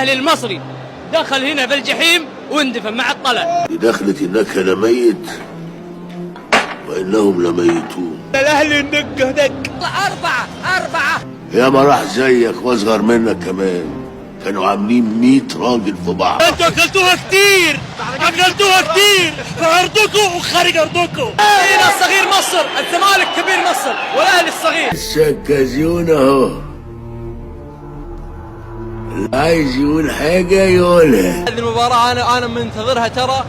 الاهلي المصري دخل هنا في الجحيم واندفن مع الطلع. دخلت انك لميت وانهم لميتون. الاهلي النقه دق 4-4. يا ما راح زيك واصغر منك كمان كانوا عاملين 100 راجل في بعض. انتوا اكلتوها كتير في ارضكم وخارج ارضكم. هنا الصغير مصر، الزمالك كبير مصر والاهلي الصغير. السكازيون اهو، اللي عايز يقول حاجه يقولها. هذه المباراة أنا منتظرها ترى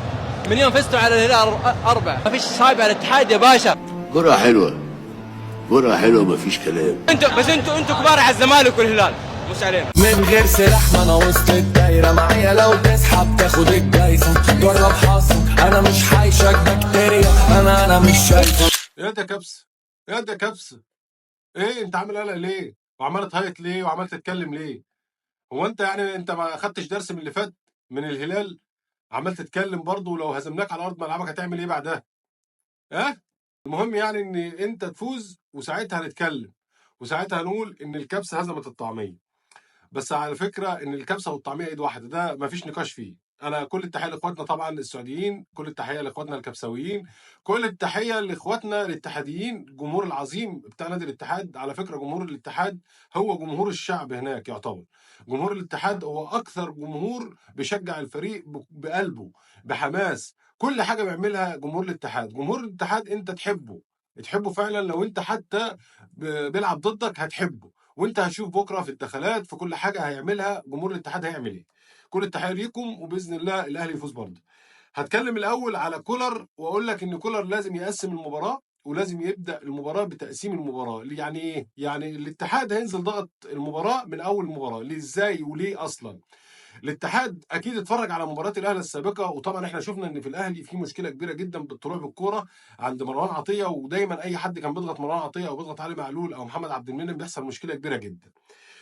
من يوم فزتوا على الهلال 4. ما فيش صايب على الاتحاد يا باشا. كرة حلوه مفيش كلام. انتوا كبار على الزمالك والهلال، مش علينا. من غير سلاح ما انا وسط الدايره، معايا لو تسحب تاخد الجايزه. جرب حظك انا مش حايشك بكتيريا، انا مش شايفه. يا ده كبس، يا ده كبس. ايه انت عامل قلق ليه؟ وعمال تهيط ليه؟ وعمال تتكلم ليه؟ هو انت يعني انت ما خدتش درس من اللي فات من الهلال؟ عمال تتكلم برضه، ولو هزمناك على ارض ملعبك هتعمل ايه بعدها؟ ها؟ المهم يعني ان انت تفوز وساعتها هنتكلم، وساعتها هنقول ان الكبسه هزمت الطعميه. بس على فكره ان الكبسه والطعميه ايد واحده، ده مفيش نقاش فيه. انا كل التحيه لاخواتنا طبعا السعوديين، كل التحيه لاخواتنا الكبساويين، كل التحيه لاخواتنا الاتحاديين، الجمهور العظيم بتاع نادي الاتحاد. على فكره جمهور الاتحاد هو جمهور الشعب هناك، يعتبر جمهور الاتحاد هو اكثر جمهور بيشجع الفريق بقلبه بحماس. كل حاجه بيعملها جمهور الاتحاد. جمهور الاتحاد انت تحبه فعلا. لو انت حتى بيلعب ضدك هتحبه، وانت هتشوف بكره في الدخلات في كل حاجه هيعملها جمهور الاتحاد هيعمل ايه. كل التحيه ليكم، وباذن الله الاهلي يفوز برضه. هتكلم الاول على كولر واقول لك ان كولر لازم يقسم المباراه، ولازم يبدا المباراه بتقسيم المباراه. يعني ايه؟ يعني الاتحاد هينزل ضغط المباراه من اول المباراه. ليه؟ ازاي وليه اصلا؟ الاتحاد اكيد اتفرج على مباراه الاهلي السابقه، وطبعا احنا شفنا ان في الاهلي في مشكله كبيره جدا بالطلوع بالكوره عند مروان عطيه، ودايما اي حد كان بيضغط مروان عطيه او بيضغط علي معلول او محمد عبد المنعم بيحصل مشكله كبيره جدا.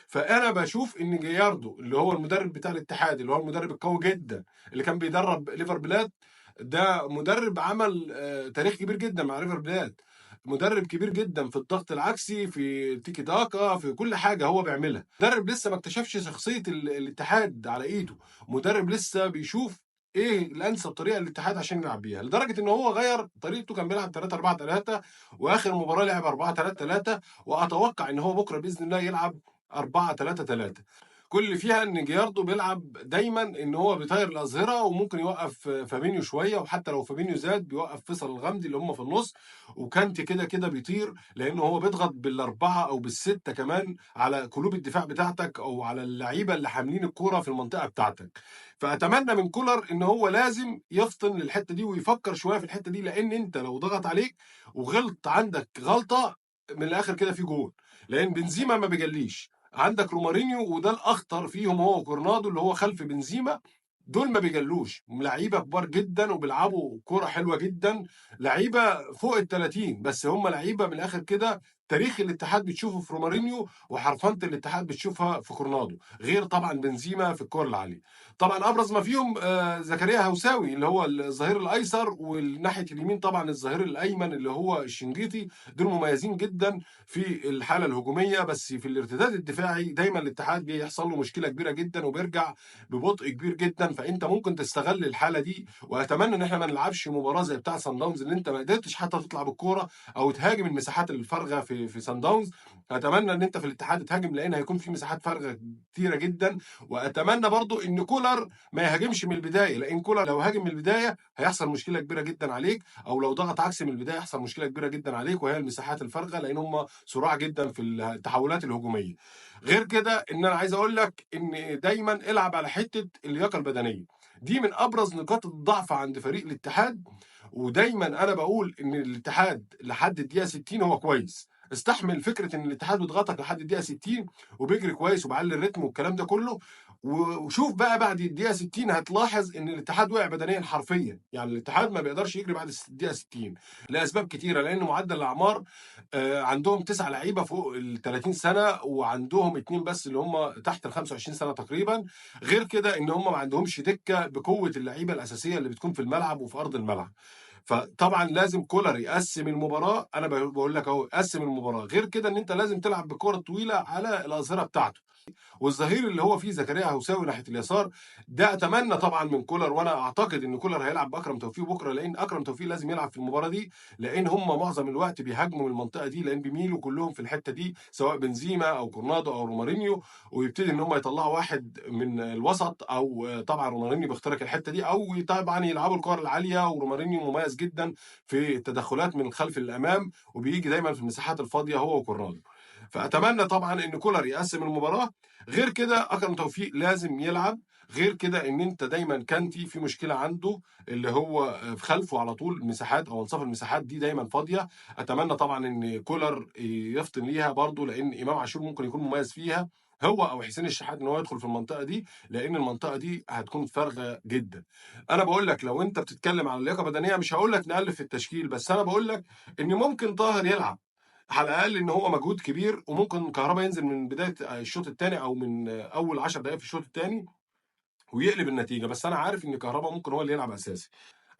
فانا بشوف ان جياردو اللي هو المدرب بتاع الاتحاد، اللي هو المدرب القوي جدا اللي كان بيدرب ليفر بلاد، ده مدرب عمل تاريخ كبير جدا مع ليفر بلاد. مدرب كبير جدا في الضغط العكسي، في تيكي تاكا، في كل حاجه هو بيعملها. مدرب لسه ما اكتشفش شخصيه الاتحاد على ايده. مدرب لسه بيشوف ايه الانسب طريقه للاتحاد عشان يلعب بيها، لدرجه ان هو غير طريقته. كان بيلعب 3-4-3 واخر مباراه لعب 4-3-3، واتوقع ان هو بكره باذن الله يلعب 4-3-3. كل اللي فيها ان جياردو بيلعب دايما ان هو بيطير الاظهره، وممكن يوقف فابينيو شويه، وحتى لو فابينيو زاد بيوقف فيصل الغامدي اللي هم في النص، وكانتي كده كده بيطير، لانه هو بيضغط بالاربعه او بالسته كمان على قلوب الدفاع بتاعتك او على اللعيبه اللي حاملين الكوره في المنطقه بتاعتك. فاتمنى من كولر ان هو لازم يفطن للحته دي ويفكر شويه في الحته دي، لان انت لو ضغط عليك وغلط عندك غلطه من الاخر كده في جول، لان بنزيما ما بيجليش. عندك رومارينيو وده الاخطر فيهم، هو وكورنادو اللي هو خلف بنزيما، دول ما بيجلوش. لعيبه كبار جدا وبيلعبوا كوره حلوه جدا، لعيبه فوق ال30، بس هم لعيبه من الاخر كده تاريخ الاتحاد بتشوفه في رومارينيو، وحرفنه الاتحاد بتشوفها في كورنادو، غير طبعا بنزيما في الكور العاليه. طبعا ابرز ما فيهم زكريا هوساوي اللي هو الظهير الايسر، والناحيه اليمين طبعا الظهير الايمن اللي هو الشنقيطي. دول مميزين جدا في الحاله الهجوميه، بس في الارتداد الدفاعي دايما الاتحاد بيحصل له مشكله كبيره جدا وبيرجع ببطء كبير جدا. فانت ممكن تستغل الحاله دي، واتمنى ان احنا ما نلعبش مباراه زي بتاع سان داونز اللي انت ما قدرتش حتى تطلع بالكوره او تهاجم المساحات الفارغه في سان داونز. اتمنى ان انت في الاتحاد تهاجم، لان هيكون في مساحات فارغه كتيره جدا. واتمنى برضو ان كولر ما يهاجمش من البدايه، لان كولر لو هاجم من البدايه هيحصل مشكله كبيره جدا عليك، او لو ضغط عكسي من البدايه هيحصل مشكله كبيره جدا عليك، وهي المساحات الفارغه، لان هم صراع جدا في التحولات الهجوميه. غير كده ان انا عايز اقول لك ان دايما العب على حته اللياقه البدنيه، دي من ابرز نقاط الضعف عند فريق الاتحاد. ودايما انا بقول ان الاتحاد لحد الدقيقه 60 هو كويس. استحمل فكره ان الاتحاد بيضغطك لحد الدقيقه 60 وبيجري كويس وبعلي الريتم والكلام ده كله. وشوف بقى بعد الدقيقه 60 هتلاحظ ان الاتحاد وقع بدنيا حرفيا. يعني الاتحاد ما بيقدرش يجري بعد الدقيقه 60 لاسباب كتيره، لان معدل الاعمار عندهم 9 لعيبه فوق ال 30 سنه، وعندهم 2 بس اللي هم تحت ال 25 سنه تقريبا. غير كده ان هم ما عندهمش دكه بقوه اللعيبه الاساسيه اللي بتكون في الملعب وفي ارض الملعب. فطبعا لازم كولر يقسم المباراه. انا بقول لك اهو قسم المباراه. غير كده ان انت لازم تلعب بكره طويله على الاظهره بتاعته، والظهير اللي هو فيه زكريا هوساوي ناحيه اليسار، ده اتمنى طبعا من كولر، وانا اعتقد ان كولر هيلعب باكرم توفيق بكره، لان اكرم توفيق لازم يلعب في المباراه دي، لان هم معظم الوقت بيهاجموا من المنطقه دي، لان بيميلوا كلهم في الحته دي سواء بنزيما او كورنادو او رومارينيو، ويبتدي ان هم يطلعوا واحد من الوسط، او طبعا رومارينيو بيخترق الحته دي، او طبعا يلعبوا الكور العاليه، ورومارينيو مميز جدا في التدخلات من الخلف للامام، وبيجي دايما في المساحات الفاضيه هو وكورنادو. فاتمنى طبعا ان كولر يقسم المباراه. غير كده اكرم توفيق لازم يلعب. غير كده ان انت دايما كانتي في مشكله عنده، اللي هو في خلفه على طول المساحات او انصاف المساحات دي دايما فاضيه. اتمنى طبعا ان كولر يفطن ليها برضو، لان امام عاشور ممكن يكون مميز فيها، هو او حسين الشحات، ان هو يدخل في المنطقه دي، لان المنطقه دي هتكون فارغه جدا. انا بقول لك لو انت بتتكلم على اللياقه البدنيه، مش هقول لك نالف في التشكيل، بس انا بقول لك ان ممكن طاهر يلعب على الاقل، ان هو مجهود كبير، وممكن كهربا ينزل من بدايه الشوط الثاني او من اول 10 دقائق في الشوط الثاني ويقلب النتيجه. بس انا عارف ان كهربا ممكن هو اللي يلعب اساسي.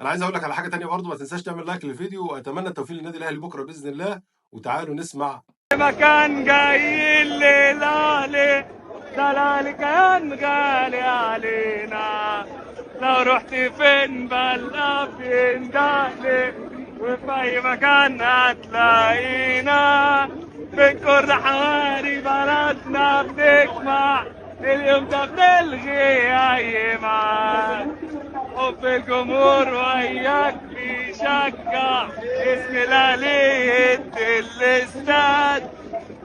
انا عايز اقول لك على حاجه ثانيه برضو، ما تنساش تعمل لايك للفيديو، واتمنى التوفيق للنادي الاهلي بكره باذن الله. وتعالوا نسمع مكان جاي الليلة دلال كان غالي علينا، لو رحت فين بلقى فين دالي، وفي أي مكان هتلاقينا، في كل حواري بلدنا بنجمع، اليوم ده بنلغي أي ميعاد، حب الجمهور وياك بيشجع، اسم الأهلي يدي الاستاد،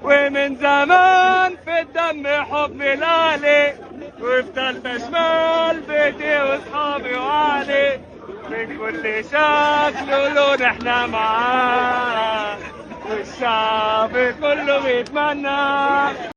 ومن زمان في الدم حب الأهلي، وفي تالتة شمال بيتي وصحابي وعلي، من كل شكل ولون احنا معاه، والشعب كله بيتمنى